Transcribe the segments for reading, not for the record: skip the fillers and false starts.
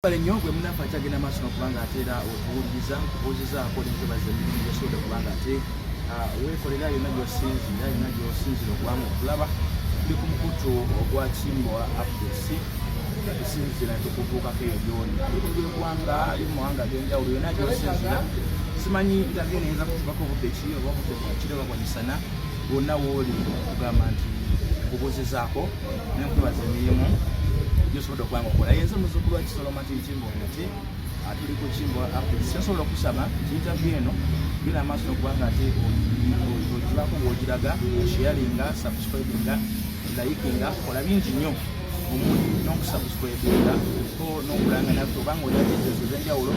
Nnyo gwe munafa kyagenda maaso n'okubanga ate era otuwuliriza nkubuuzizaako n'entobazi emirimu gyosobola okubanga ate weekolera yonna gy'osinzira yonna gy'osinzira okubanga okulaba tuli ku mukutu ogwa Kimbowa updates tusinzira tukubuukako eyo gy'oli eggwanga ali mu mawanga ag'enjawulo yonna gy'osinzira simanyi ntabyo neyinza kutubako obudde ki oba obudde bwakiro oba bwamisana wonna wooli okugamba nti nkubuuzizaako n'enkubaza emirimu gyosobola okubanga okola yenza muzzukulu wa Kisolo Martin Kimbowa ate tuli ku Kimbowa updates nsobola okusaba nti interview eno genda amaaso n'okubanga ate ogibako ng'ogiraga sharinga subscribinga likinga kola bingi nnyo omuli n'okusubscribinga n'okulanga naffe obanga olina ezo ez'enjawulo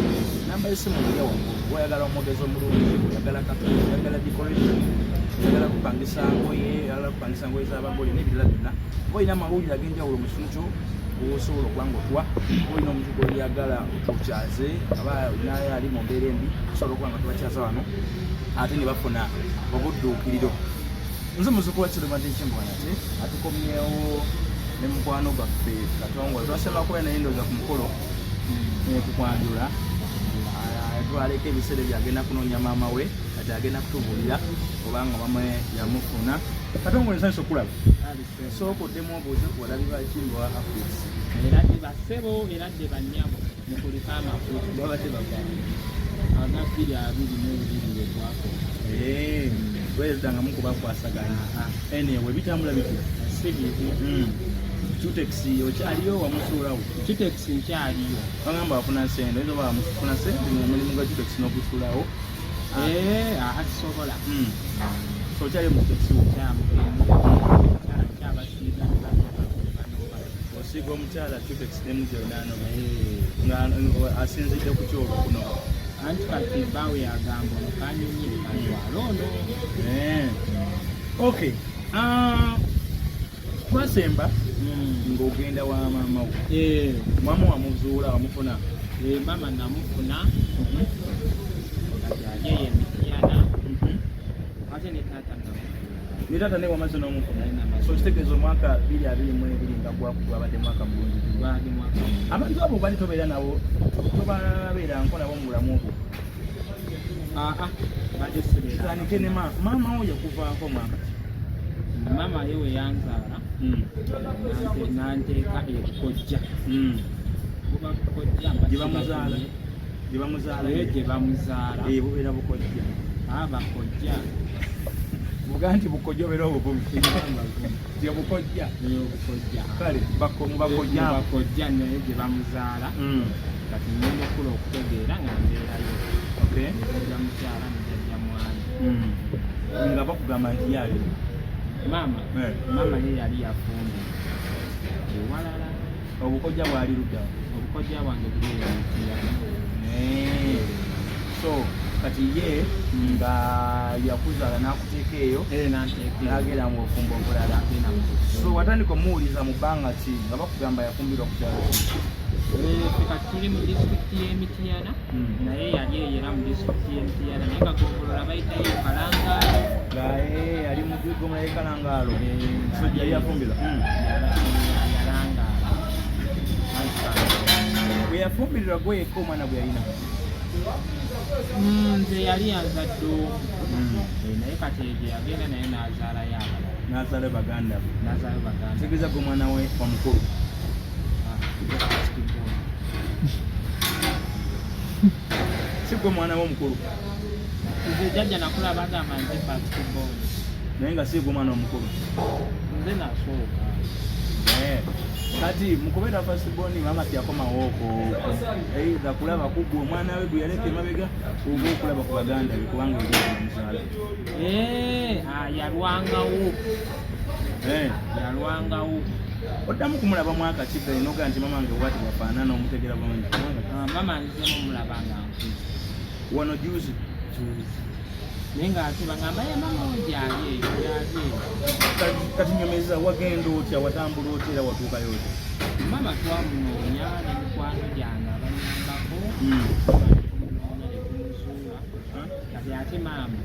namba y'essimu eriya waggulu oyagala omwogezi omulungi oyagala katonda oyagala decoration oyagala kupangisa ngoye oyagala kupangisa ngoye z'abagole n'ebirala byonna olina amawulire ag'enjawulo mu kitundu kyo osobola okubanga otuwa olina omuntu gw'oyagala otukyaze aba naye ali mu mbeera embi osobola okubanga tubakyaza wano ate ne bafuna obudduukiriro. Nze muzzukulu wa Kisolo Martin Kimbowa nate atukomyewo ne mukwano gwaffe Katongele twasema kuba naye ndowooza ku mukolo kukwanjula twaleka ebiseera byagenda kunoonya maama we ate agenda kutubuulira obanga mama yamufuna. Katongele nsanyusa okulaba sookoddemu obuuzi walabi ba Kimbowa updates era bassebo era bannyabo mukuliko amakulu babadde bagamba agabiri abiri n'ebibiri wegwako weezanga mukubakwasaganya anyway bitambula biti sibibi Cutex okyaliyo wamusuulawo Cutex nkyaliyo bagamba wafuna ssente oyinza oba wamufuna ssente mu mulimu gwa Cutex n'okusuulawo akisobola so okyaliyo mu Cutex kyabasiiga osiiga omukyala Cutex nemuzonaano nga asinzidde ku kyolwo kuno anti kati bawe yagamba omukanyunyiri katwala ono okay twasemba ng'ogenda wa maama wo maama wamuzuula wamufuna mama namufuna yeye emitiyana ate ne taata ne taata ne wamaze n'omufuna so kitegeeza omwaka 2022 nga gwabadde mwaka mulungi abantu abo bali tobeera nabo tobabeeranko nabo mu bulamu obwo badesibeeranike ne maama wo yakuvaako mwaka mama yewe yanzaala nanteeka ekojja gyebamuzaala bubeera bukojja bakojja buga nti bukojja obeera obububi bukojja kale bakojja naye gyebamuzaala kati nyemukulu okutegeera nga mbeerayo nejja mukyala nejajja mwana nga bakugamba nti yali mama ye yali yafumbi ewalala obukojja bwali luddawo obukojja bwange buliyamitiyana so kati ye nga yakuzaala n'akuteeka eyo n'agenda mu bufumbo obulala so watandika omuwuliza mu bbanga ki nga bakugamba yafumbirwa ku kyalo kati tuli mu disitulikiti y'Emityana naye yali eyera mu disitulikiti y'Emityana naye nga gombolola bayitayo kalangaalo yali mu gomula y'ekalangaalo so yali yafumbirwa yalangaalo bwe yafumbirirwa gwe yekka omwana gwe yalina nze yali yanzadde naye kati ebyo yagenda naye n'azaalayo abala n'azaalayo baganda tegeeza gwe omwana we omukulu si gwe omwana we omukulu nze jjajja nakula bagamba nze basketball naye nga si gwe omwana omukulu nze nasooka kati mukubeera fasiboni mama tiyakomawooko eiza kulaba kugwa omwana we gwe yaleka emabega oba okulaba ku baganda be kubanga erimuzaala yalwangawo oddamu kumulaba mwaka kidda inoga nti mama nge bwati bwafaanana omutegera bulungi mama nzemu mulaba nga nkuzi wano juzi naye ng'ate bagamba mama ojaali eyo kati nyomeza wagenda otya watambula otya era watuukayo otya mama twamunoonya ne mikwano gyange abanyambako tumunoona ne tumuzuula kati ate maama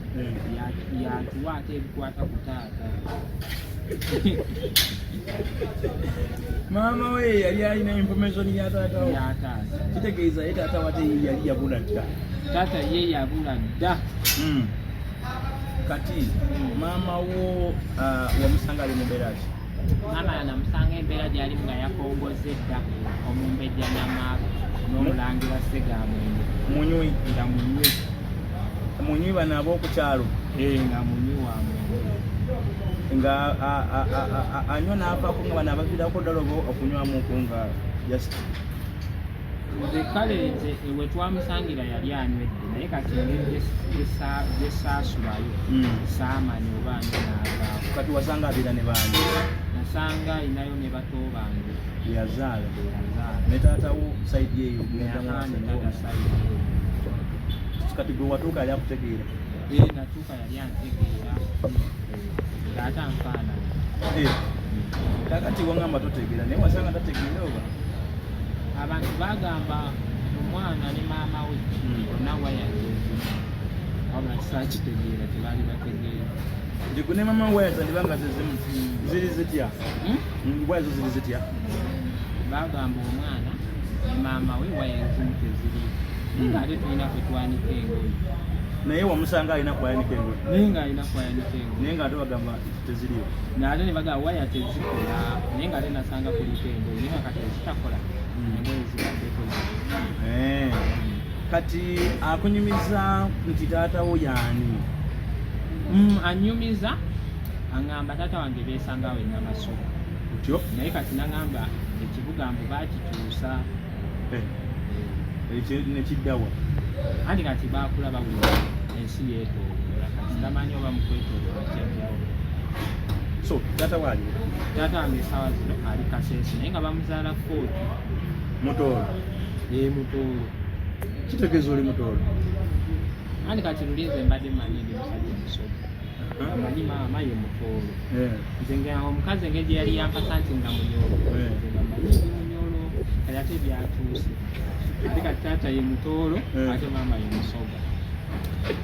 yatuwa ate ebikwata ku taata Mama we yali alina information ya taata wo. Ya taata. Kitegeeza ye taata wate yali yabula dda. Taata ye yabula dda. Kati mama wo wamusanga ali mubeera ki? Mama anamusanga embeera gyali nga yakongozze dda omumbejja n'amaaba n'omulangira Ssegamwenge. Munywi. Nga munywi. Munywi bano ab'okukyalo. Nga munywi wa mwenge. Nga anywa n'avaako nga bano abaviirako ddala oba okunywamuku nga just. Nze kale nze we twamusangira yali anywedde naye kati engeri gye saasulayo saamanya oba ani n'avaako. Kati wasanga abeera ne bangi? Nasanga alinayo ne bato bange. Yazaala. Ne taata wo sayidi eyo? Taata sayidi eyo. Kati gwe watuuka yali akutegeera? Natuuka yali antegeera ng'ate anfaanana. Kakati wangamba totegeera naye wasanga tategeera oba? Abantu bagamba omwana ne maama we bonna wayageezi wabula kisaakitegeera tebaali bategeera. Nti gwe ne maama wayazalibwa nga zezimu ziri zitya? Bwazo ziri zitya? Bagamba omwana ne maama we wayageezi teziri ng'ate tulina kwe twanika engoye. Naye wamusanga alina kwayanika engoye? Naye ng'alina kwayanika engoye. Naye ng'ate bagamba teziriyo? N'ate ne bagamba waya tezikola naye ng'ate nasanga kuliko engoye naye kati ezitakola engoye zibaddeko. Kati akunyumiza nti taata wo y'ani? Anyumiza aŋŋamba taata wange beesanga we Namasoko. Otyo? Naye kati naŋŋamba ekibugambo baakituusa. Nekiddawa? Anti kati baakula bawulira ensi yeetooloola kati tamanyi oba mu kwetooloola kyajjawo. So taata waali? Taata wange essaawa zino ali Kasese naye nga bamuzaala Fort. Mutoolo? Mutoolo. Kitegeeza oli mutoolo? Anti kati lulinze mbadde mmanyi ndi musajja musoga. Mmanyi maama ye mutoolo. Nze nga omukazi engeri gye yali yampasa nti nga munyolo. Nze nga mmanyi ndi munyolo kati ate byatuuse. Ate kati taata ye mutoolo ate maama ye musoga.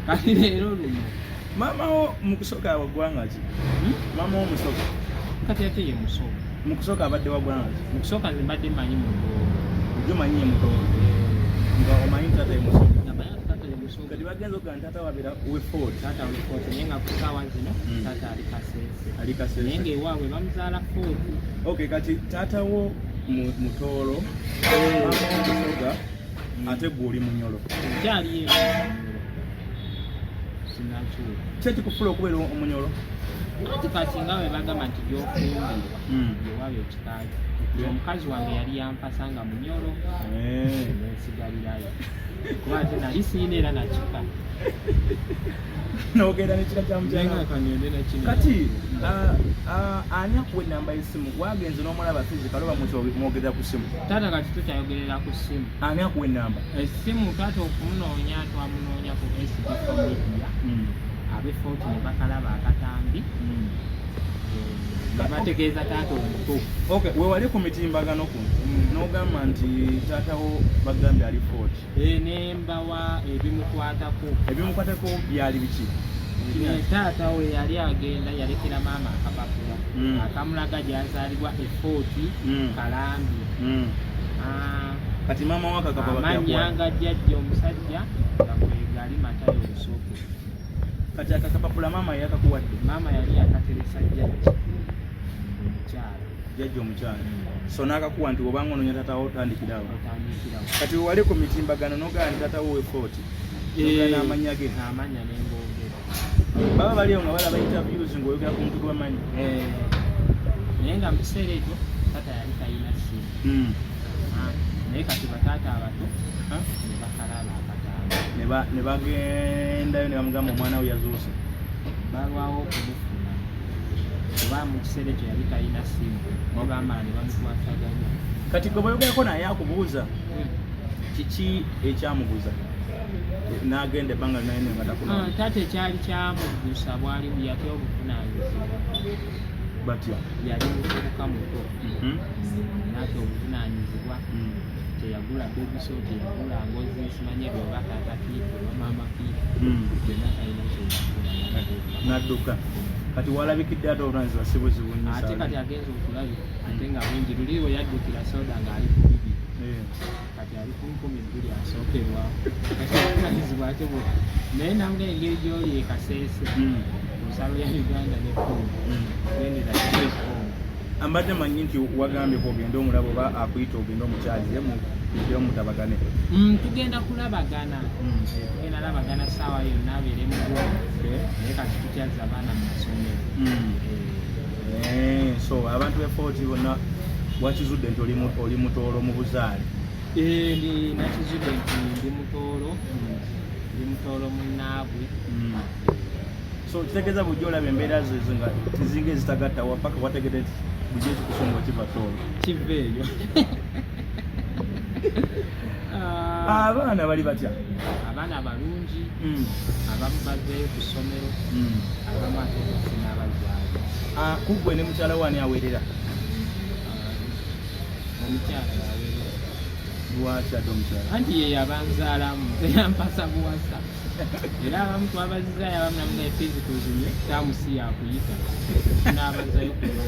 Kati leero luno. Maama wo mu kusoga waggwanga ki? Maama wo musoga? Kati ate ye musoga. Mu kusoga abadde waggwanga ki? Mu kusooka nze mbadde mmanyi mutoolo. Ojjo manyi ye mutoolo? Nga omanyi taata ye musoga? Namanyi taata ye musoga. Kati bagenza okuga nti taata wabeera we Fort? Taata we Fort naye nga ku ssaawa zino taata ali Kasese. Ali Kasese. Naye ng'ewaabwe bamuzaala Fort. Okay, kati taata wo mutoolo, maama wo musoga, ate gwe oli munyolo. Nkyali ye munyolo. Sinnakyuka. Ki ekikufuula okubeera omunyolo? Ati kati nga bwe bagamba nti gy'ofumbirwa gyewaba ekikaali. Omukazi wange yali yampasa nga munyolo nensigalirayo kuba ate nali siina era nakika n'ogenda nekika kyamukyanga. Kati ani akuwa ennamba y'essimu? Wagenze n'omulaba fizika oba mwogera ku ssimu? Taata kati tukyayogerera ku ssimu. Ani akuwa ennamba? Essimu taata okumunoonya twamunoonya ku SB Media ab'e Fort ne bakalaba akatambi ne bategeeza taata omuto. Okay, weewali ku mitimbagano kuno n'ogamba nti taata wo bagambye ali Fort. Nembawa ebimukwatako. Ebimukwatako byali biki? Taata we yali agenda yalekera maama akapapula akamulaga gyazaalibwa e Fort Kalambi. Kati maama waka akapapula amannya nga jjajja omusajja nga kwegali Matayo Lusoko. Kati akakapapula maama yakakuwadde? Maama yali yakateresa jjajja omukyala. Jjajja omukyala. So n'akakuwa nti obanga onoonya taata wo otandikirawo? Otandikirawo. Kati wewali ku mitimbagano n'ogamba nti taata wo we Fort n'ogana amanya ge? Amanya n'engoogera. Baba baliyo nga balaba interviews ng'oyogera ku muntu gwe bamanyi? Naye nga mu kiseera ekyo taata yali talina ssimu. Naye kati bataata abato ne bakalaba akatambi. Ne bagendayo ne bamugamba omwana we yazuuse? Balwawo okumufuna kuba mu kiseera ekyo yali talina ssimu naye bamala ne bamukwasaganya. Kati gwe boyogerako naye akubuuza kiki ekyamubuuza n'agenda ebbanga naye nga takunoonya? Taata ekyali kyamubuusa bwali yatya obuvunaanyizibwa. Batya? Yali muvubuka muto n'atya obuvunaanyizibwa. Teyagula bebiso, teyagula ngozi, simanyi ebyo oba taata kiiko oba maama kiiko byonna talina kyeyagula n'adduka. kati walabikidde ate olwanzi basibuzibunyisa ate kati agenza okulabika ate nga bungi luliwo yaddukira soda ng'ali ku bibiri kati ali ku 12 asookerwaho kati alinazibwa ate bwe naye namugenda engeri gy'oli ekaseese nsalo ya Uganda ne Congo gendera Congo ambadde manyi nti wagambye ko ogenda omulabo oba akuyita ogenda omukyalize mugire mutabagane tugenda kulabagana tugenda labagana ssaawa yonna abeere mugombe naye kati tukyazza abaana mu masomero so abantu befooti bonna wakizudde nti oli mutoolo mu buzaale nakizudde nti ndi mutoolo munnaabwe so kitegeeza bujja olaba embeera nga tizinga ezitagattawa paka wategedde nti bujja ekikusonga kiva toolo kiva eyo abaana bali batya abaana balungi abamu bazzeeyo ku ssomero abamu ate basina abazaali kuggwe ne mukyala wani aweerera omukyala yaweerera lwaki ate omukyala anti ye yabanzaalamu teyampasa buwasa era abamu twabazizaayo abamu namugaye physicals nye tamusi yakuyita n'abazzayo kuyita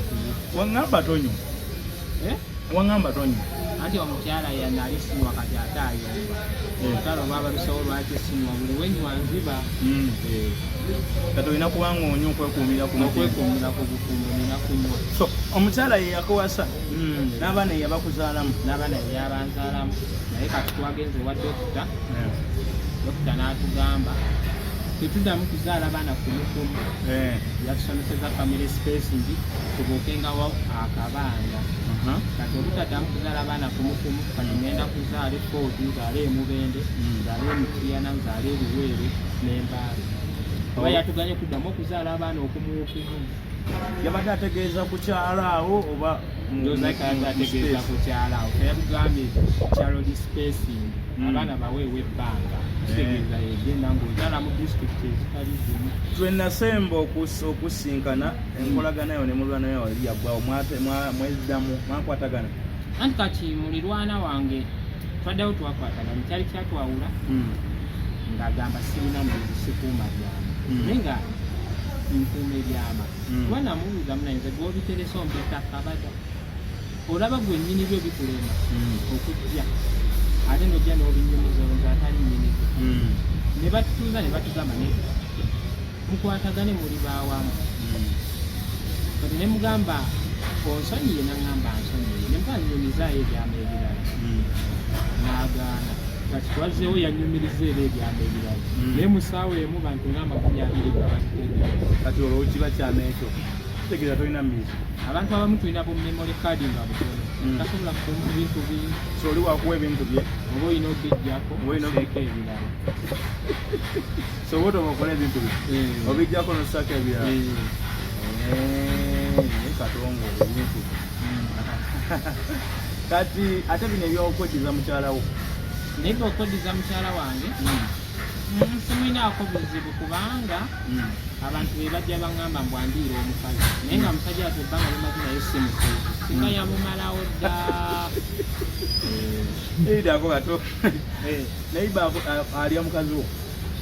waŋŋamba tonyo anti omukyala yanali sinywa kati ate ayomba olutalo lwaba lusobo lwaki sinywa buli wenywa nziba kati olina kubanga onyo okwekuumira ku bukuumu nina kunywa so omukyala ye yakuwasa n'abaana ye yabakuzaalamu n'abaana ye yabanzaalamu naye kati twagenze wa dokita n'atugamba tetuddamu kuzaala baana kumukumu yatusomeseza family spacing tubukengawo akabanga kati obutaddamu kuzaala baana kumukumu kati ngenda kuzaala effooti nzaala emubende nzaala emutiyana nzaala ebiweere n'embaale oba yatuganye kuddamu okuzaala abaana okumukumu yabadde ategeeza ku kyalaawo oba ategeeza ku kyalaawo teyatugambye kyalo spacing abaana baweewa ebbanga kitegeeza yegenda ng'ozaala mu disitulikiti ezitali zimu twenasemba okusinkana enkolaganayo ne mulwanayo wali yaggwawo mweziddamu mwakwatagana anti kati mulirwana wange twaddawo twakwatagana kyali kyatwawula ng'agamba sirina mboozi sikuuma byama naye nga nkuuma ebyama kuba namubuuza munayinza gw'obiteresa ompita kabada olaba gwe nnyini byo bikulema okujja ate nojja n'obinyumiza olonza atali nnyini ne batutuuza ne batugamba ne mukwatagane muli baawamu kati ne mugamba onsonyiye naŋŋamba nsonyiye ne mugaa nnyumizaayo ebyama ebirala n'agaana kati twazzeewo yanyumiriza era ebyama ebirala naye mu ssaawa emu bantu nga 20 gabategera kati olwo kiba kyama ekyo kitegeeza tolina mmizi abantu abamu tulina bu memory card nga butono tasobola kukuuma bintu bingi so oli wakuwa ebintu bye oba olina obijjako oseeko ebirala so oba okola ebintu bye obijjako nosaako ebirala naye katongole ebintu kati ate bino ebyokweddiza mukyalawo naye okweddiza mukyala wange simulinaako buzibu kubanga abantu be bajja baŋŋamba mbwandiira omukazi naye nga musajja ate ebbanga limaze naye simukozi singa yamumalawo dda eidako kato naye alya mukazi wo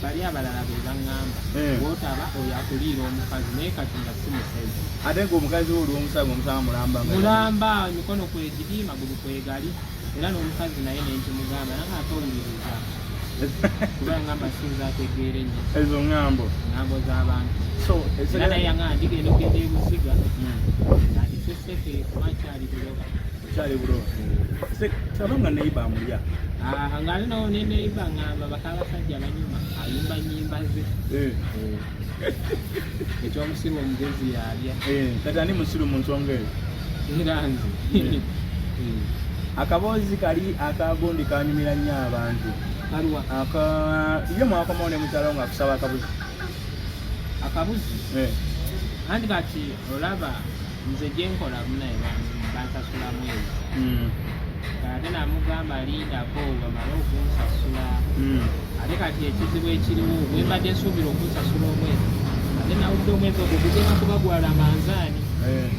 bali abalala be baŋŋamba bwotaba oyo akuliira omukazi naye kati nga si musezi ate ngaomukazi wo olwomusaga omusanga mulamba emikono kwegiri magulu kwegali era n'omukazi naye nentimugamba nanga atowuliriza kuba ngamba sinza ategeere nnyo ezo ŋŋambo z'abantu era naye yanga ndigenda okgenda ebuziga nandiseseke kuba kyali buloba sabanga neiba amulya ngaali nawo neneiba ŋŋamba bakabasajja banyuma ayimba nnyimba ze ekyomusiru omugezi yalya kati ani musiru mu nsonga eyo era nze akaboozi kali akagondi kanyumira nnyo abantu ye mwakomawo ne mukyalawo ng'akusaba akabuzi anti kati olaba nze gyenkola munaye bansasula mwezi ate namugamba lindako bamale okunsasula ate kati ekizibu ekiriwo bwembadde nsuubira okunsasula omwezi ate nawudde omwezi ogwo gugenda kuba gwala manzaani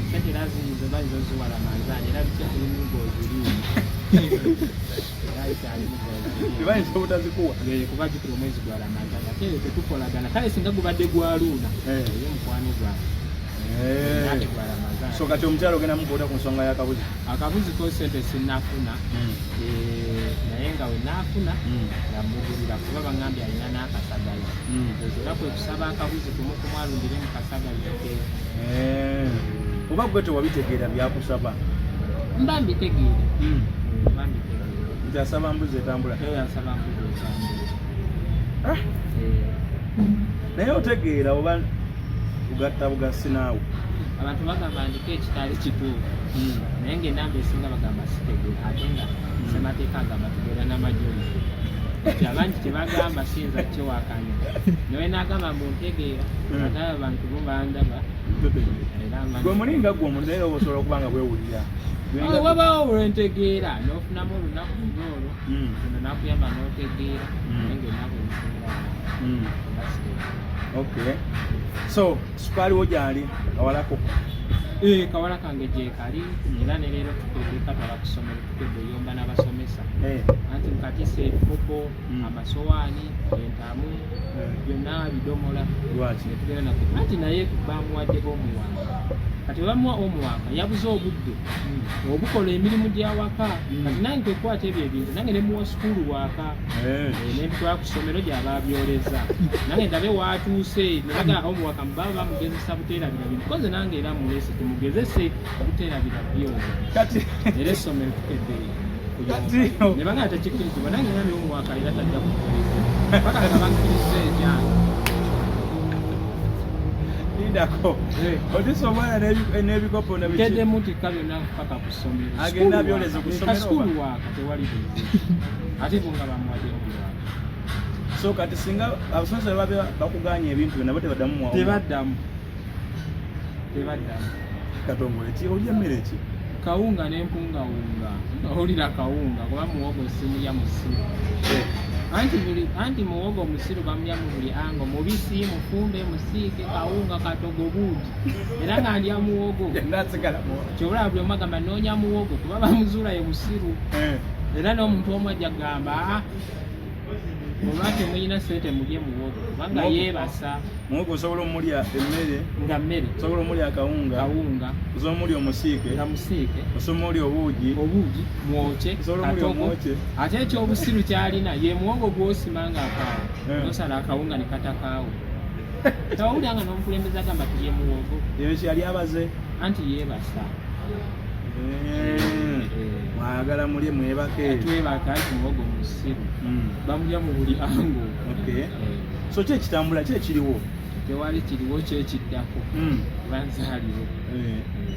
sente era ziyizo balizo ziwala manzaani era bikyakulumunga ozirimu tebayinza obutazikuwa kuba gikula omwezi gwala manzaani ate tetukolagana kale singa gubadde gwaluuna ye mukwano gwange nategwa Ramadhan. So kati omukyalo ogenda mukuuta ku nsonga y'akabuzi? Akabuzi ko sente sinnafuna naye nga we naafuna nga mugulira kuba bangambye alina n'akasagayo era kwe kusaba akabuzi kumwalundire mu kasagayo ke. Oba gwe tewabitegeera byakusaba? Mba mbitegeere. Nti asaba mbuzi etambula? Asaba mbuzi etambula. Naye otegeera oba bugatta bugasi naawe? Abantu bagamba ndiko ekitali kituufu naye ng'enamba esinga bagamba sitegeera ate nga ssemateeka agamba tubeera n'amajoli nti abangi tebagamba siyinza kyewakanya naye naagamba mbu ntegeera ate abo abantu bo bandaba. Gwe mulinga gwe omuntu naye oba osobola okuba nga bwewulira wabaawo olwentegeera n'ofunamu olunaku olwo ono nakuyamba n'otegeera naye ng'ennaku ebisinga. Okay. So, sukaali wo gyali kawalako? Kawala kange gyekali era ne leero tukedde katwala ku ssomero tukedde oyomba n'abasomesa anti nkatisa ebikopo amasowaani entamu byonna bidomola anti naye bamuwadde omuwaka kati bamuwa omuwaka yabuze obudde obukola emirimu gy'awaka kati nange kwekwata ebyo ebintu nange ne muwa sukulu waka nebitwala ku ssomero gy'ababyoleza nange ndabe watuuse nebaga omuwaka mubaba bamugezesa buteerabira bintu koze nange era mulese tumugezese obuteerabira byoza kati era essomero tukedde ne banga tekikkirizibwa nange nami omuwaka era tajja kukoleza paka kabakkiriza ekyange Ndako. Otiso mwana n'ebikopo kedde muti kabyonna paka ku ssomero agenda abyoleze ku ssomero kasukulu waka tewali buzibu ate bunga bamuwadde omuwaka. So kati singa abasomesa babe bakuganya ebintu byonna tebaddamu mwawo? Tebaddamu. Katongole ki olya mmere ki? Kawunga n'empungawunga owulira kawunga kuba muwogo simulya musiru anti muwogo musiru bamulya mu buli ango mubisi mufumbe musiike kawunga katogo buugi era nga ndya muwogo kyobulaba buli omu agamba noonya muwogo kuba bamuzuula ye musiru era n'omuntu omu ajja gamba oba temulina sente mulye muwogo kubanga yeebasa. Muwogo osobola omulya emmere nga mmere osobola omulya kawunga osobola omulya omusiike osobola omulya obuugi mwoke katogo ate ekyobusiru kyalina ye muwogo gw'osima nga akaawo nosala akawunga ne katakaawo tawulira nga n'omukulembeze agamba tulye muwogo ebyo kyali abaze anti yeebasa. Mwagala mulye mwebake twebaka anti muwogo musiru bamulya mu buli ango. So ki ekitambula ki ekiriwo? Tewali kiriwo kyekiddako banzaaliwo.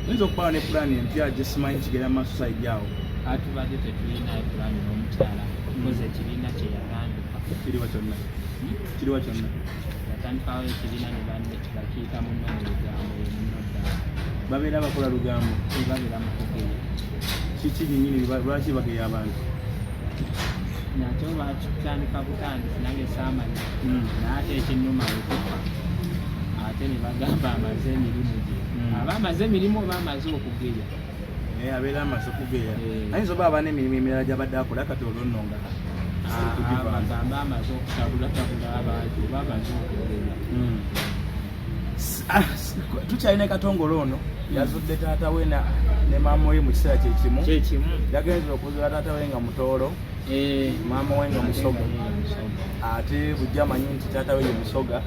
Oyinza okubawo ne pulaani empya gye simanyi kigenda mu maaso sayidi awo? Atubadde tetulina pulaani n'omukyala koze ekibiina kye yatandika. Kiriwa kyonna? Yatandikawo ekibiina ne bakiyita munno mu lugambo munno ddala. Babeera bakola lugambo? Babeera mu kugeya. Kiki nnyini lwaki bageya abantu? Nakyo bakitandika butandisi nange saamanya naate ekinnuma wekufa ate ne bagamba amaze emirimu gye aba amaze emirimu oba amaze okugeya abeera amaze okugeya ayinza oba aba n'emirimu emirala gy'abadde akola kati olwonnonga bagamba amaze okutabulatabula abantu oba amaze okugeya. Tukyalina Katongole ono yazudde taata we ne maama we mu kiseera kyekimu yagenze okuzuula taata we nga mutoolo maama we nga musoga ate bujja amanyi nti taata we ye musoga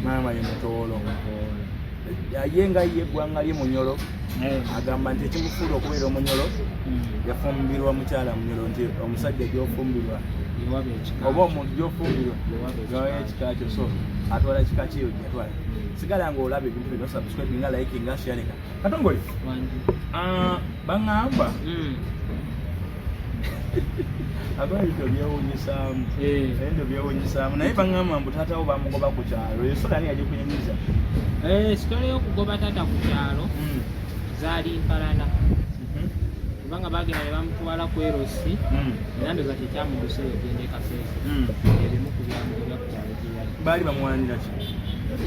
maama ye mutoolo ye nga ye eggwanga lye munyolo agamba nti ekimufuula okubeera omunyolo yafumbirwa mukyala munyolo nti omusajja gyofumbirwa oba omuntu gyofumbirwa gawayo ekika kyo so atwala kika kiyo gyatwala sigala nga olaba ebintu bino subscribe nga like nga share nga Katongole bangamba abantu byewunyisaamu endo byewunyisaamu naye bangamba mbu taata wo bamugoba ku kyalo eyo ani yaje kunyumiza sitole y'okugobba taata ku kyalo zaali mpalana kubanga bagenda ne bamutwala ku erosi era ndoza tekyamuguse yogenda ekafeesi ebimu ku byamugobya ku kyalo gyeyali baali bamuwanira ki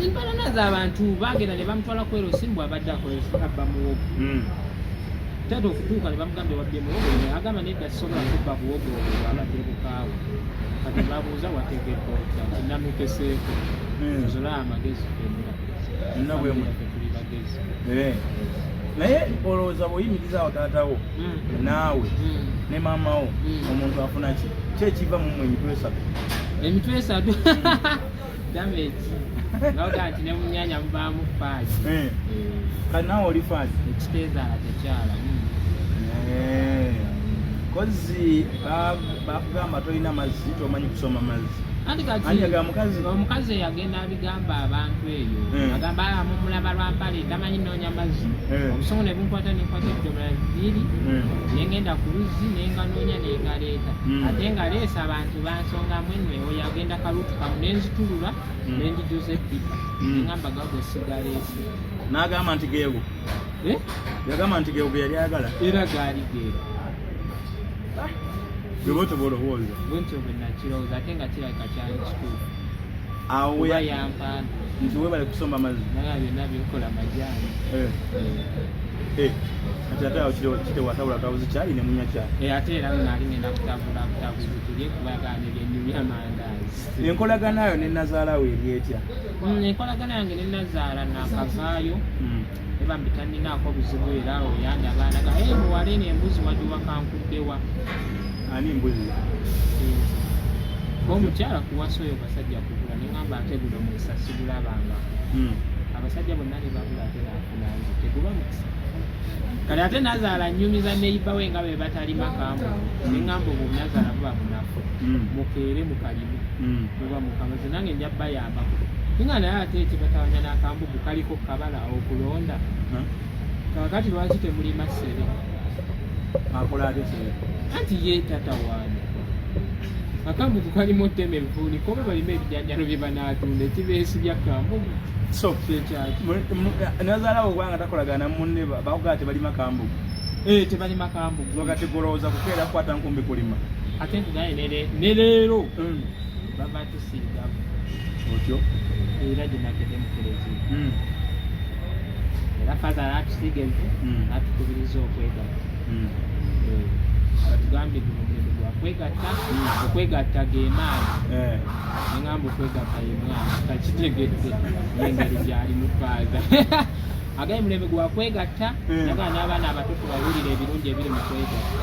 empalana z'abantu bagenda ne bamutwala ku erosi mbw abadde akolesa abba muwogo taata okutuuka ne bamugambye wabbye muwogo agamba nedda sisobola kubba buwogo obwo bwabadde bukaawe kati babuuza wategedde otya nti namukeseeko nzola amagezi fenna nna bwe mugezi. Naye olowooza bw'oyimirizaawo taatawo naawe ne maamawo omuntu afuna ki kyekiva mu mmwe emitwe esatu damage ngaoga nti ne mu myanya mubaamu faazi kati naawe oli faazi ekiteezaala tekyala kozi bakugamba tolina mazzi tomanyi kusoma mazzi omukazi yagenda abigamba abantu eyo agamba mumulaba lwampale tamanyi noonya mazzi obusungu ne bunkwata nenkwata ebidomola bibiri nengenda ku luzzi nenga noonya nengaleeta ate nga leesa abantu bansongamu enwe oyo agenda kalutu kamu nenzitulula nenjijuza epipa nengamba gago sigaleese n'agamba nti geego yagamba nti geego ge yali ayagala era gaali geego Gebote bolowooza bwentyo bwe nakirowooza ate nga kirabika kyali kituufu awo yampaana nti webale kusomba mazzi naye byonna bikola majaani ati ate awo kitewatawula tabuzi kyali ne munya kyali ate era naali ngenda kutabula tulye kubagana ebyenyumya amandaazi enkolagana yo ne nazaalawo eri etya enkolagana yange ne nazaala nakavaayo eba mbitanninaako buzibu era oyandi abaanaga muwale nembuzi wagiwa kankuddewa ani mbuzi omukyala kuwasa oyo basajja kugula neŋamba ate guno mukisasi gulabanga abasajja bonna ne bagula ate nafunanze teguba mukisa kale ate nazaala nnyumiza neyibawe nga be batalima kambu neŋamba obwo nazaala buba bunafu mukeere mukalimu buba mukamaze nange nja bayambako nga naye ate ekibatawanya n'akambugu kaliko kabala okulonda kakati lwaki temulima ssere akola ate sere anti ye tata wange akambugu kalimu ttema envuuni kobe balima ebijanjalo bye banaatunda ekibeesibya kambugu so kyekyaki nazaalawo kubanga takolagana munne bakugaa tebalima kambugu tebalima kambugu zokati kulowooza kukeera kukwata nkumbi kulima ate ntugaye ne leero baba tusiigamu otyo era gyenakedde mukerezi era faza natusiiga envu natukubiriza okwegatta atugambye guno mulembe gwakwegatta okwegatta gemaani neŋamba okwegatta yemwana kakitegedde yengeri gyalimu faza agaye mulembe gwakwegatta nagaa n'abaana abato tubawulira ebirungi ebiri mu kwegatta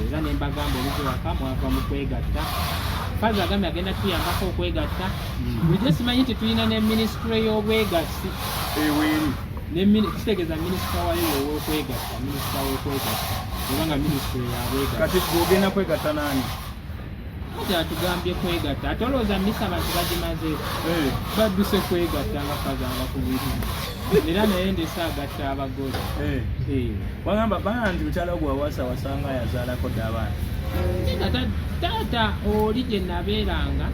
era nembagamba oluzi waka mwava mu kwegatta faza agambye agenda tuyambako okwegatta bulijjo simanyi nti tulina ne minisitule y'obwegassi kitegeeza minisita wayo owokwegatta minisita wokwegatta obanga minisitule yabwegatta kati ogenda kwegatta naani ati atugambye kwegatta ate olowooza misa abantu bagimazeeko badduse kwegatta nga faza nga kubiri era naye ndese agatta abagole bagamba nti mukyala gwawasa wasanga yazaalako dde abaana taata oli gye nabeeranga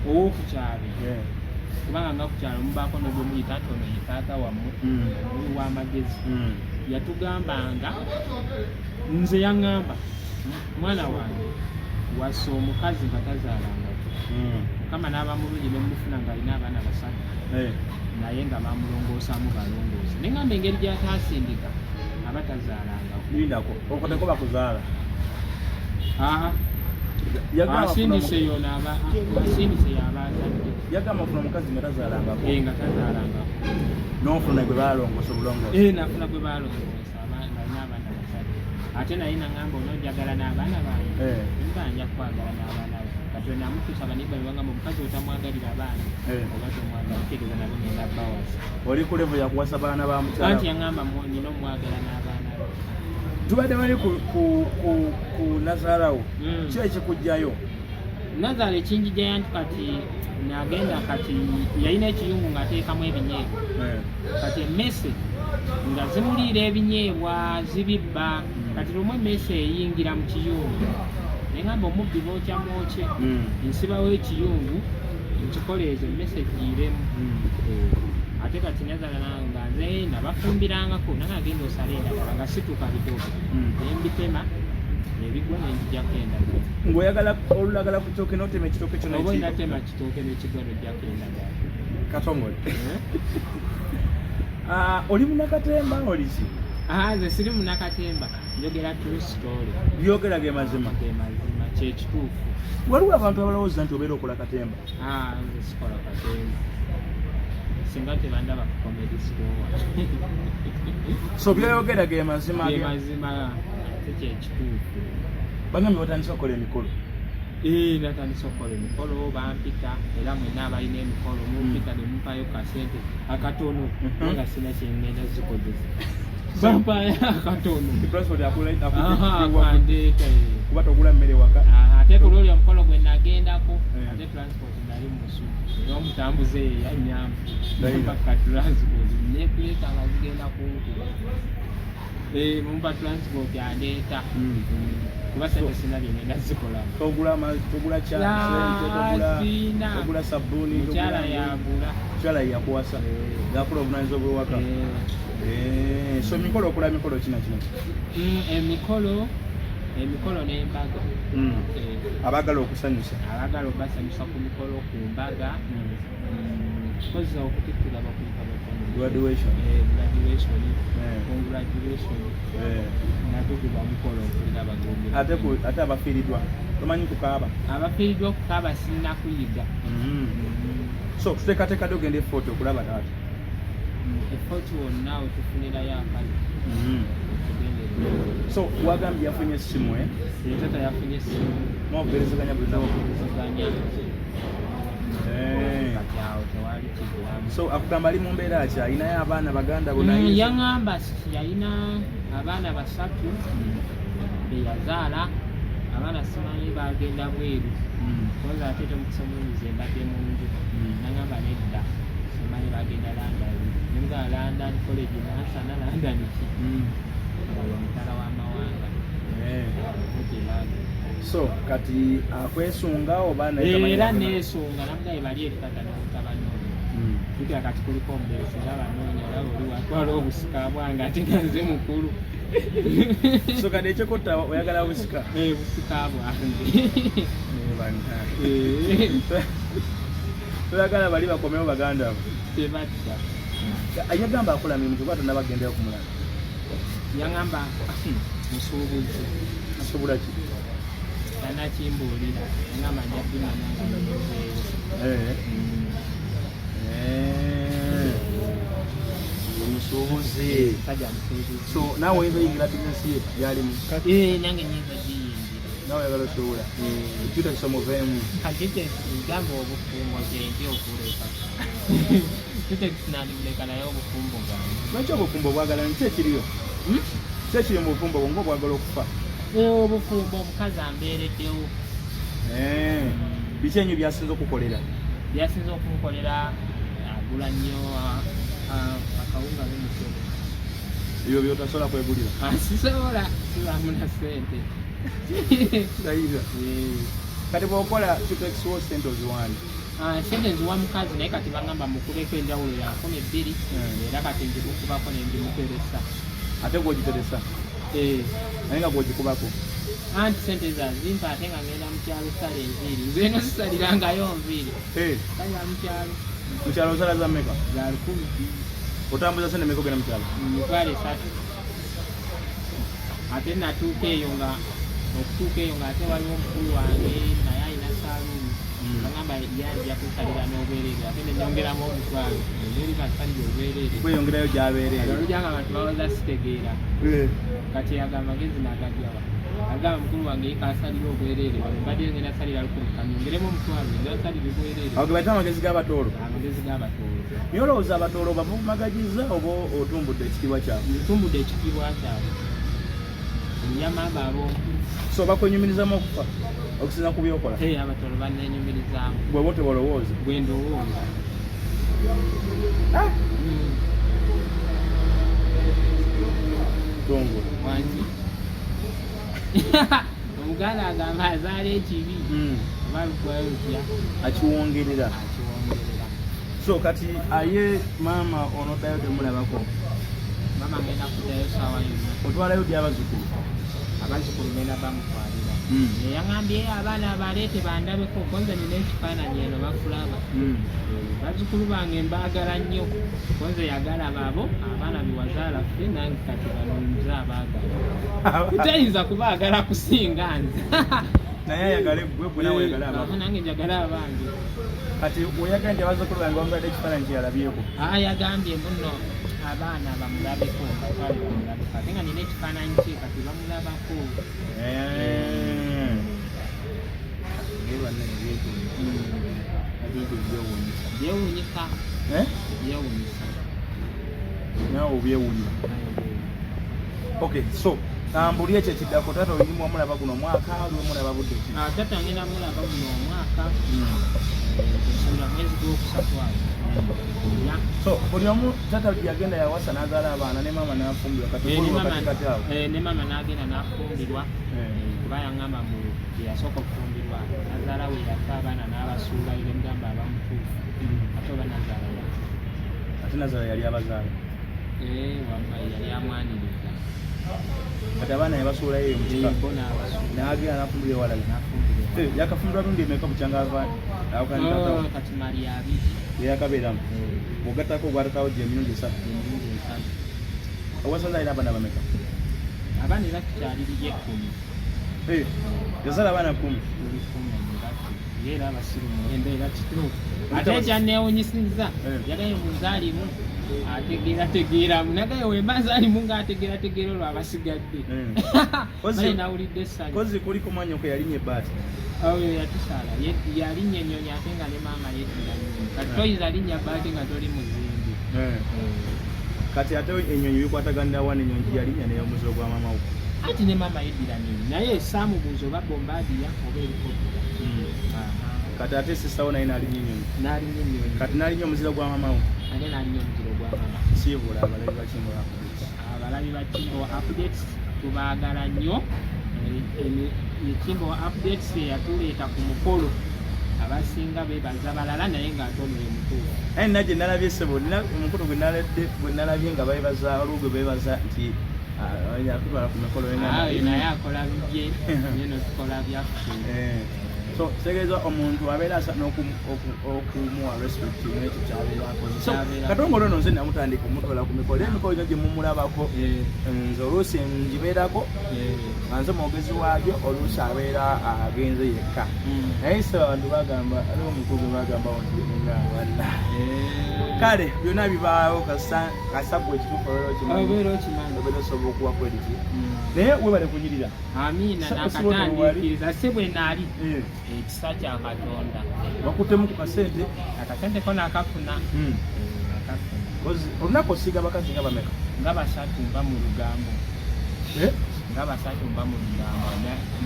owokukyalo kubanga nga kukyalo mubaako nogwemuyita nti ono ye taata wammwe oli w'amagezi yatugambanga nze yaŋŋamba mwana wange wassa omukazi nga tazaalangako mukama n'abamulungi nemufuna ng'alina abaana basatu naye nga bamulongoosamu balongoosa neŋŋamba engeri gy'ataasindika aba tazaalangako lindako okoteko bakuzaala asindise yona asindise yabaazadde yagamba ofuna omukazi nga tazaalangako nga tazaalangako n'ofuna gwe balongoosa obulongoosa nafuna gwe balongoosa alina abaana basatu ate naye naŋŋamba onojagala n'abaana bange nja kwagala n'abaana bange kati namutuusa banibba nebagamba omukazi otamwagalira abaana oba tomwagala kitegeeza nabo ngenda bawasa oli ku levo yakuwasa baana ba mukyala anti yaŋŋamba nina omwagala n'abaana be tubadde bali ku nazaalawo ki ekikujjayo nazaala ekinjijjayo nti kati nagenda kati yalina ekiyungu ng'ateekamu ebinyeebwa kati emmese nga zimuliira ebinyeebwa zibibba kati lumu emmese eyingira mu kiyungu neŋamba omubbi bookya mwokye nsibawo ekiyungu nkikoleeza emmese giiremu ate kati nazaala nga nze nabafumbirangako nange agenda osala endagala nga situka bitooke nembitema nebigwa nenjijjako endagala ng'oyagala olulagala ku kitooke n'otema ekitooke kyo oba inatema kitooke n'ekigwa nojjako endagala Katongole oli munakatemba oli ki nze siri munakatemba njogera true story byogera ge mazima kyekituufu waliwo abantu abalowooza nti obeera okola katemba nze sikola katemba singa tebandaba ku comedy store. So byayogera ge mazima ge mazima tekyeekituufu. Bagambye batandise okukola emikolo. Natandise okukola emikolo bampita era mwenna abalina emikolo mumpita ne mumpaayo kasente akatono nga sina kyengenda zikozesa. Bampaya akatono. Transport akandeeta kuba togula mmere waka. Ate ku lwoli omukolo gwe nagendako ate transport nali musu n'omutambuze yanyamba paka transport nekuleta nga zigenda kumpi. Mumpa transport yandeeta kuba sente sina byengenda zikolamu. Togula togula sabuni. Mukyala yagula. Mukyala yakuwasa yakula obunaanyizibwa bw'ewaka. So mikolo okola mikolo kina. Emikolo n'embaga. Abagala okusanyusa. Abagala okubasanyusa ku mikolo ku mbaga. Koza okutikkula bakuyita graduation. Congratulation. Nako kuba mukolo okulira abagombe. Ate abafiiriddwa tomanyi kukaaba. Abafiiriddwa okukaaba sinna kuyiga. So tuteekateeka dde ogenda efoto okulaba taata. Efoto wonna otufunirayo akazi. So wagambye yafunye essimu taata yafunye essimu. Mwabugerezeganya buli nawo. Kati awo tewali kigulamu. So akugamba ali mu mbeera ki ayinayo abaana baganda bonna? Yaŋŋamba yalina abaana 3 be yazaala. Abaana simanyi bagenda bweru. Koza ate temukusomulize mbadde mu nju. Naŋŋamba nedda simanyi bagenda London. Nga London college nasana London ki. Omutala w'amawanga. So kati akwesunga oba naye era neesunga namugaye bali ekitata n'obutabanyoonya. Kikira kati kuliko omubeezi nga banoonya olaba oli watwala obusika bwange ate nga nze mukulu. So kati ekyokotta oyagala busika? Busika bwange. Toyagala bali bakomewo baganda abo? Tebadda. Yagamba akola mirimu kuba tonnabagendeyo kumulala. Yaŋŋamba musuubuzi. Asuubula ki? Tanakimbuulira yaŋŋamba nja kumanya nga ngezeeyo. Omusuubuzi. Sajja musuubuzi. So naawe oyinza oyingira bizinesi ye gyalimu? Nange nyinza giyingira. Naawe oyagala osuubula? Cutex omuveemu. Cutex gamba obufumbo gyenti okuleka. Cutex nandibuleka naye obufumbo bwange. Lwaki obufumbo bwagala ki ekiriyo? Ki ekiri mu bufumbo bwo ng'obwagala okufa? Obufumbo omukazi ambeereddewo. Biki ennyo byasinze okukolera? Byasinze okumukolera agula nnyo akawunga n'omucere. Ebyo byotasobola kwegulira? Sisobola sibamu na ssente. Sayiza. Kati bw'okola Cutex wo ssente oziwani? Ssente nziwa mukazi naye kati baŋŋamba mukubeko enjawulo ya 12 era kati nzimukubako ne ndimuteresa. Ate gw'ogiteresa? Naye nga gw'ogikubako? Anti ssente zazimpa ate nga ngenda mu kyalo sala enviiri. Nze eno sisalirangayo nviiri. Salira mu kyalo. Mu kyalo osala za mmeka? Za 1000. Otambuza ssente mmeka ogenda mu kyalo? 3. Ate natuuka eyo nga ate waliwo omukulu wange naye alina saaluuni. Baŋŋamba yanja kunsalira n'obwereere ate ne nyongeramu omutwalo. Eri basalira obwereere. Kweyongerayo gy'abeereere. Olujanga abantu bawoza sitegeera. Kati agamba magezi n'agajjawa. Agamba mukulu wange yikasalira obwereere. Mbadde ngenda salira 10 kanyongeremu omutwalo ngenda salira obwereere. Awo ge bayita amagezi g'abatoolo? Amagezi g'abatoolo. Naye olowooza abatoolo bavumagagiza oba otumbudde ekitiibwa kyabwe? Ntumbudde ekitiibwa kyabwe. Ennyama ab'omu. So bakwenyumirizamu okufa okusinza ku byokola? Abatoolo bannenyumirizaamu. Bwe bo tebalowooza? Bwe ndowooza. Tongo. Wangi. Omuganda agamba azaala ekibi. Abalukwayo akiwongerera. So kati aye maama onoddayo temulabako? Maama ngenda kuddayo saawa yonna. Otwalayo ddi abazzukulu? Abazzukulu ngenda bamutwalira. Yaŋŋambye abaana abaleete bandabeko konze nina ekifaananyi eno bakulaba. Bazzukulu bange mbaagala nnyo. Konze yagala baabo abaana bewazaala ffe nange kati bano nze abaagala. Tutayinza kubaagala kusinga nze. naye ayagale gwe nawe oyagala abantu nange njagala abange kati oyagala nti abazzukulu bange bamulade ekifaananyi kyeyalabyeko yagambye muno abaana bamulabeko batwale bamulabeko ate nga nina ekifaananyi kye kati bamulabako byewuunyisa nawe obyewuunya okay so mbuli ekyo ekiddako taata olinimu wamulaba guno omwaka oliwemulaba budde ki taata ngenda mulaba guno omwaka kusula mwezi gwokusatu awo so buli omu taata yagenda yawasa n'azaala abaana ne maama n'afumbirwa kati awo ne maama n'agenda n'afumbirwa kuba yaŋŋamba mu yasooka okufumbirwa nazaala we yafa abaana n'abasuula ire mugamba abamutuufu ate oba nazaala yafa ate nazaala yali abazaala wamma yali amwaniriza kati abaana yabasuulayo eyo mukika n'agenda n'afumbirwa ewalala yakafumbirwa lundi emeka bukyanga avaani kati mali abiri yeyakabeeramu ogattako ogwatakawo gye emirundi 3 owasanza alina abaana bameka abaana era tukyaliri 10 yazaala abaana 10 era abasirumu embeera kituufu ate ekyanneewunyisiza yagaye muzaalimu ategeerategeeramu nagaye wembazaalimu ng'ategeerategeera olwo abasigadde male nawulidde essanyu kozi kuliko manyoko yalinnya ebbaati oyo yatusaala yalinnya ennyonyi ate nga ne maama yeddira nnyonyi kati toyinza linnya bbaati nga toli muzimbi kati ate ennyonyi bikwataganirawa n'ennyonyi yalinnya neyomuzo gwa maama wo ati ne maama yeddira nnyonyi naye saamubuuza oba bombaadiya oba erikopo kati ate sisawo naye n'alinya ennyonyi kati n'alinya omuziro gwa maama wo ate n'alinya omuziro gwa maama siibula abalabi bakimbo abalabi bakimbo updates tubaagala nnyo ekimbo updates yatuleeta ku mukolo abasinga bebaza balala naye ng'ate omulimu mutuufu aye nina gye nalabye ssebo nina omukolo gwe nalabye nga bebaza olugwe bebaza nti akutwala ku mikolo naye akola bibye neno tukola byakusinga so kitegeeza omuntu abeera asa n'okumuwa respect nekyo kyabeera akoze Katongole ono nze namutandika omutwala ku mikolo emikolo gyo gye mumulabako nze oluusi ngibeerako nga nze mwogezi waayo oluusi abeera agenze yekka naye se abantu bagamba aliwo omukulu gwe bagamba nti nga wanna kale byonna bibaawo kasabwa ekituufu obeera osobola okuwa kwediki naye webale kunyirira amiina nakatandikiriza se bwe naali ekisa kya Katonda bakutemu ku kasente akasente ko nakafuna olunaku osiiga bakazi nga bameka nga 3 mba mu lugambo nga 3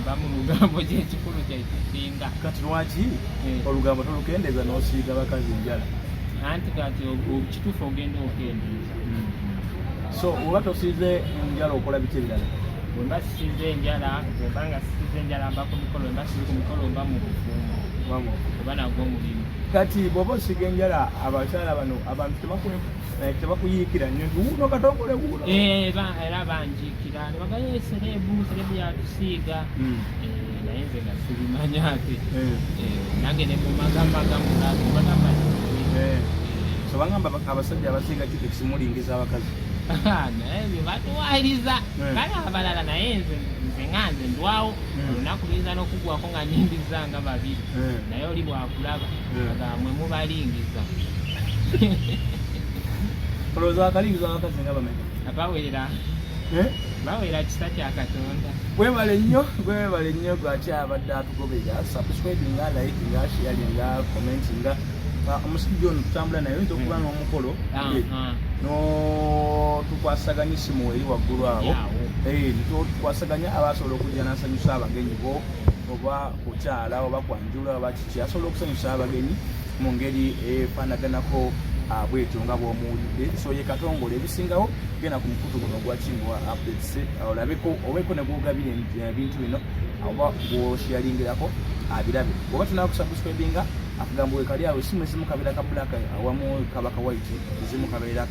mba mu lugambo gyekikulu kyekisinga kati lwaki olugambo tolukendeeza n'osiiga bakazi njala anti kati kituufu ogenda okendeeza so oba tosiize njala okola biki ebirala bwemba sisiize enjala bwembanga sisiize enjala mba ku mikolo mba siri ku mikolo mba mu bufumbo oba nagwo omulimu kati bw'oba osiiga enjala abakyala bano abantu tebakuyiikira nnyo nti wuuno Katongole wuuno era banjiikira ne bagayo serebu yatusiiga naye nze nga sirimanya ate nange ne mumagambagamulatubagamba so bagamba abasajja abasiiga Cutex mulingiza abakazi naye bye batuwairiza kale abalala naye nze nganze ndwawo olunaku luyinza n'okugwako nga nindiza nga 2 naye oli bwakulaba agamwe mubalingiza olowooza akalingiza abakazi nga bameka bawera kisa kya Katonda gwebale nnyo gwakyabadde atugobera subscribinga likinga sharinga commentinga omusajja ono tutambula naye oyinza okuba n'omukolo tukwasaganya isimu eri waggulu awo tukwasaganya abasobola okujja n'asanyusa abagenyi bo oba kukyala oba kwanjula oba kiki asobola okusanyusa abagenyi mu ngeri efaanaganako bwetyo nga bw'omuwulidde so ye Katongole ebisingawo genda ku mukutu guno gwa Kimbwa updates olabeko obeeko ne gwogabira ebintu bino oba bw'osharingirako abirabe oba tunakusubscribinga akugamba wekali awo esimu ezimu kabeera ka black awamu kaba ka white ezimu kabeera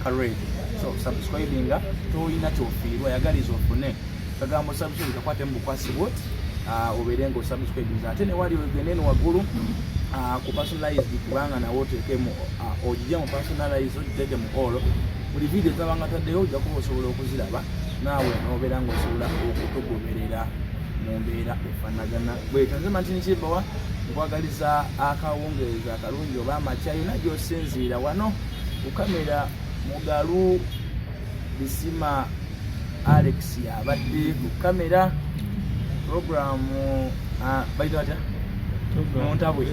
ka red so subscribinga toyina kyofiirwa yagaliza ofune kagamba subscribe kakwatemu bukwasibwe obeere nga osubscribinga ate newali ogende eno waggulu ku personalized kubanga nawe oteekemu ogijja mu personalized ogiteeke mu all buli video zabanga taddeyo ojja kuba osobola okuziraba naawe nobeera nga osobola okutugoberera mu mbeera efaanagana bwetyo. Nze Martin Kibawa nkwagaliza akawungeezi akalungi oba amakya yonna gy'osinziira wano ku kamera Mugalu Bisima Alex abadde ku kamera programu bayita batya Montabwe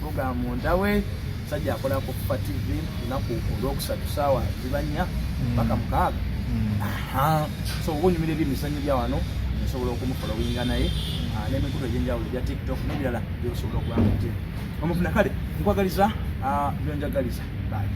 programu Montabwe sajja akola ku Kufa TV lunaku olwokusatu ssaawa zibanya mpaka 6. So onyumira ebyemizannyo bya wano osobola okumufolowinga naye n'emikutu egy'enjawulo egya TikTok n'ebirala byosobola okubanga nti omufuna kale nkwagaliza byonjagaliza. Bye.